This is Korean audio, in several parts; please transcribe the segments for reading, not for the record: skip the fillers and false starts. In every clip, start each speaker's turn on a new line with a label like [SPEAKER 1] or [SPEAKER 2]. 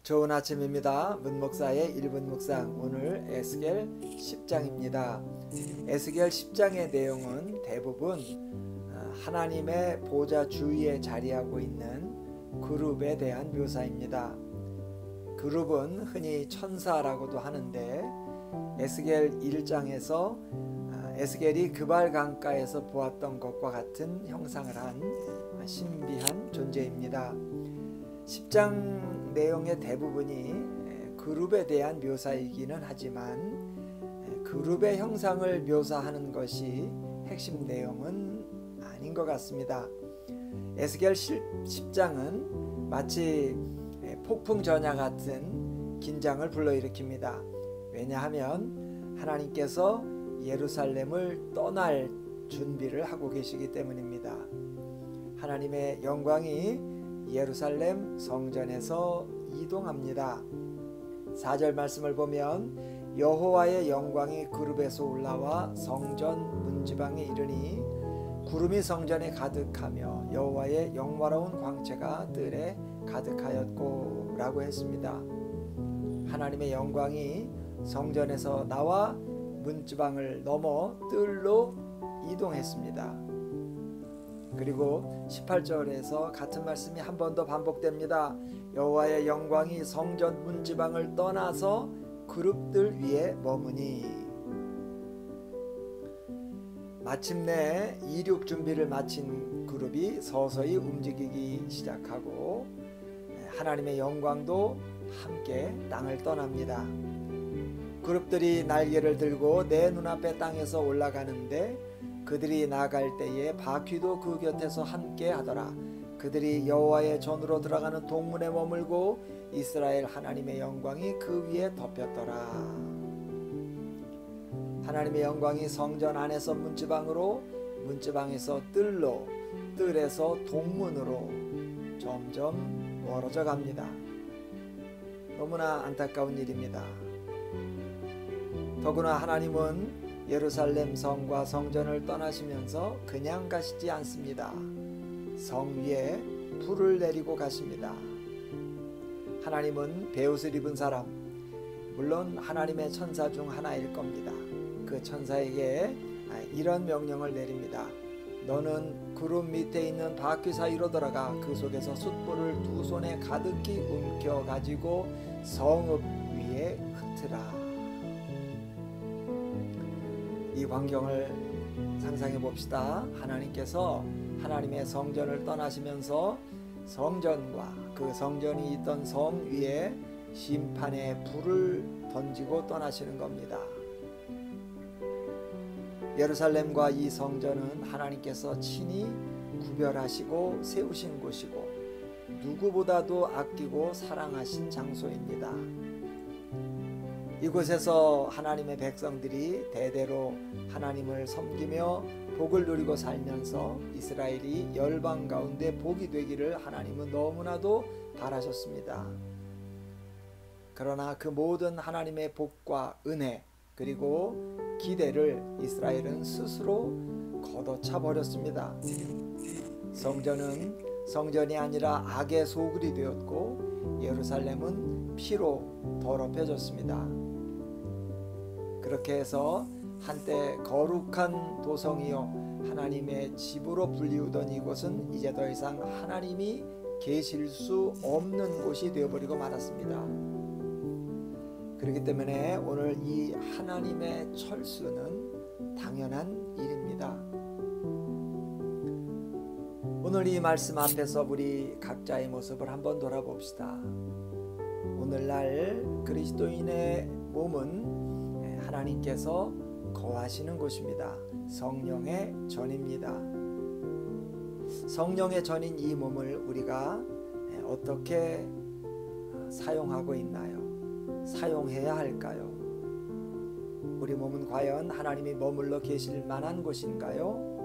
[SPEAKER 1] 좋은 아침입니다. 문목사의 1분 묵상, 오늘 에스겔 10장입니다. 에스겔 10장의 내용은 대부분 하나님의 보좌 주위에 자리하고 있는 그룹에 대한 묘사입니다. 그룹은 흔히 천사라고도 하는데 에스겔 1장에서 에스겔이 그발 강가에서 보았던 것과 같은 형상을 한 신비한 존재입니다. 10장 내용의 대부분이 그룹에 대한 묘사이기는 하지만 그룹의 형상을 묘사하는 것이 핵심 내용은 아닌 것 같습니다. 에스겔 10장은 마치 폭풍 전야 같은 긴장을 불러일으킵니다. 왜냐하면 하나님께서 예루살렘을 떠날 준비를 하고 계시기 때문입니다. 하나님의 영광이 예루살렘 성전에서 이동합니다. 4절 말씀을 보면 여호와의 영광이 그룹에서 올라와 성전 문지방에 이르니 구름이 성전에 가득하며 여호와의 영화로운 광채가 뜰에 가득하였고 라고 했습니다. 하나님의 영광이 성전에서 나와 문지방을 넘어 뜰로 이동했습니다. 그리고 18절에서 같은 말씀이 한 번 더 반복됩니다. 여호와의 영광이 성전 문지방을 떠나서 그룹들 위에 머무니. 마침내 이륙 준비를 마친 그룹이 서서히 움직이기 시작하고 하나님의 영광도 함께 땅을 떠납니다. 그룹들이 날개를 들고 내 눈앞에 땅에서 올라가는데 그들이 나갈 때에 바퀴도 그 곁에서 함께 하더라. 그들이 여호와의 전으로 들어가는 동문에 머물고 이스라엘 하나님의 영광이 그 위에 덮였더라. 하나님의 영광이 성전 안에서 문지방으로, 문지방에서 뜰로, 뜰에서 동문으로 점점 멀어져 갑니다. 너무나 안타까운 일입니다. 더구나 하나님은 예루살렘 성과 성전을 떠나시면서 그냥 가시지 않습니다. 성 위에 불을 내리고 가십니다. 하나님은 베옷을 입은 사람, 물론 하나님의 천사 중 하나일 겁니다. 그 천사에게 이런 명령을 내립니다. 너는 구름 밑에 있는 바퀴 사이로 들어가 그 속에서 숯불을 두 손에 가득히 움켜 가지고 성읍 위에 흩으라. 이 광경을 상상해 봅시다. 하나님께서 하나님의 성전을 떠나시면서 성전과 그 성전이 있던 성 위에 심판의 불을 던지고 떠나시는 겁니다. 예루살렘과 이 성전은 하나님께서 친히 구별하시고 세우신 곳이고 누구보다도 아끼고 사랑하신 장소입니다. 이곳에서 하나님의 백성들이 대대로 하나님을 섬기며 복을 누리고 살면서 이스라엘이 열방 가운데 복이 되기를 하나님은 너무나도 바라셨습니다. 그러나 그 모든 하나님의 복과 은혜 그리고 기대를 이스라엘은 스스로 걷어차 버렸습니다. 성전은 성전이 아니라 악의 소굴이 되었고 예루살렘은 피로 더럽혀졌습니다. 그렇게 해서 한때 거룩한 도성이요 하나님의 집으로 불리우던 이곳은 이제 더 이상 하나님이 계실 수 없는 곳이 되어버리고 말았습니다. 그렇기 때문에 오늘 이 하나님의 철수는 당연한 일입니다. 오늘 이 말씀 앞에서 우리 각자의 모습을 한번 돌아봅시다. 오늘날 그리스도인의 몸은 하나님께서 거하시는 곳입니다. 성령의 전입니다. 성령의 전인 이 몸을 우리가 어떻게 사용하고 있나요? 사용해야 할까요? 우리 몸은 과연 하나님이 머물러 계실 만한 곳인가요?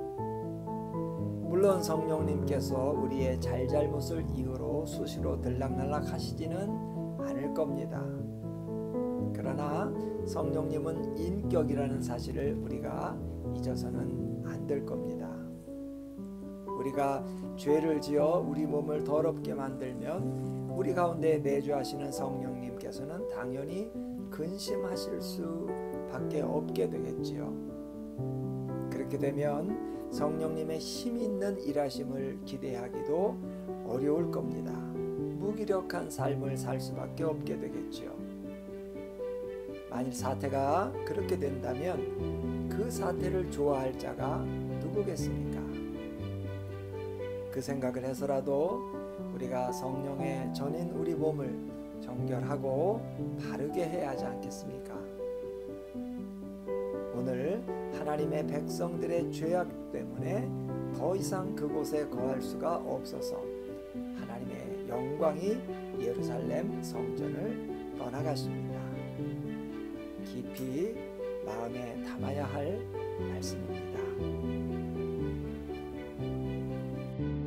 [SPEAKER 1] 물론 성령님께서 우리의 잘잘못을 이유로 수시로 들락날락 하시지는 않을 겁니다. 그러나 성령님은 인격이라는 사실을 우리가 잊어서는 안 될 겁니다. 우리가 죄를 지어 우리 몸을 더럽게 만들면 우리 가운데 내주하시는 성령님께서는 당연히 근심하실 수밖에 없게 되겠지요. 그렇게 되면 성령님의 힘 있는 일하심을 기대하기도 어려울 겁니다. 무기력한 삶을 살 수밖에 없게 되겠지요. 만일 사태가 그렇게 된다면 그 사태를 좋아할 자가 누구겠습니까? 그 생각을 해서라도 우리가 성령의 전인 우리 몸을 정결하고 바르게 해야 하지 않겠습니까? 오늘 하나님의 백성들의 죄악 때문에 더 이상 그곳에 거할 수가 없어서 하나님의 영광이 예루살렘 성전을 떠나가십니다. 깊이 마음에 담아야 할 말씀입니다.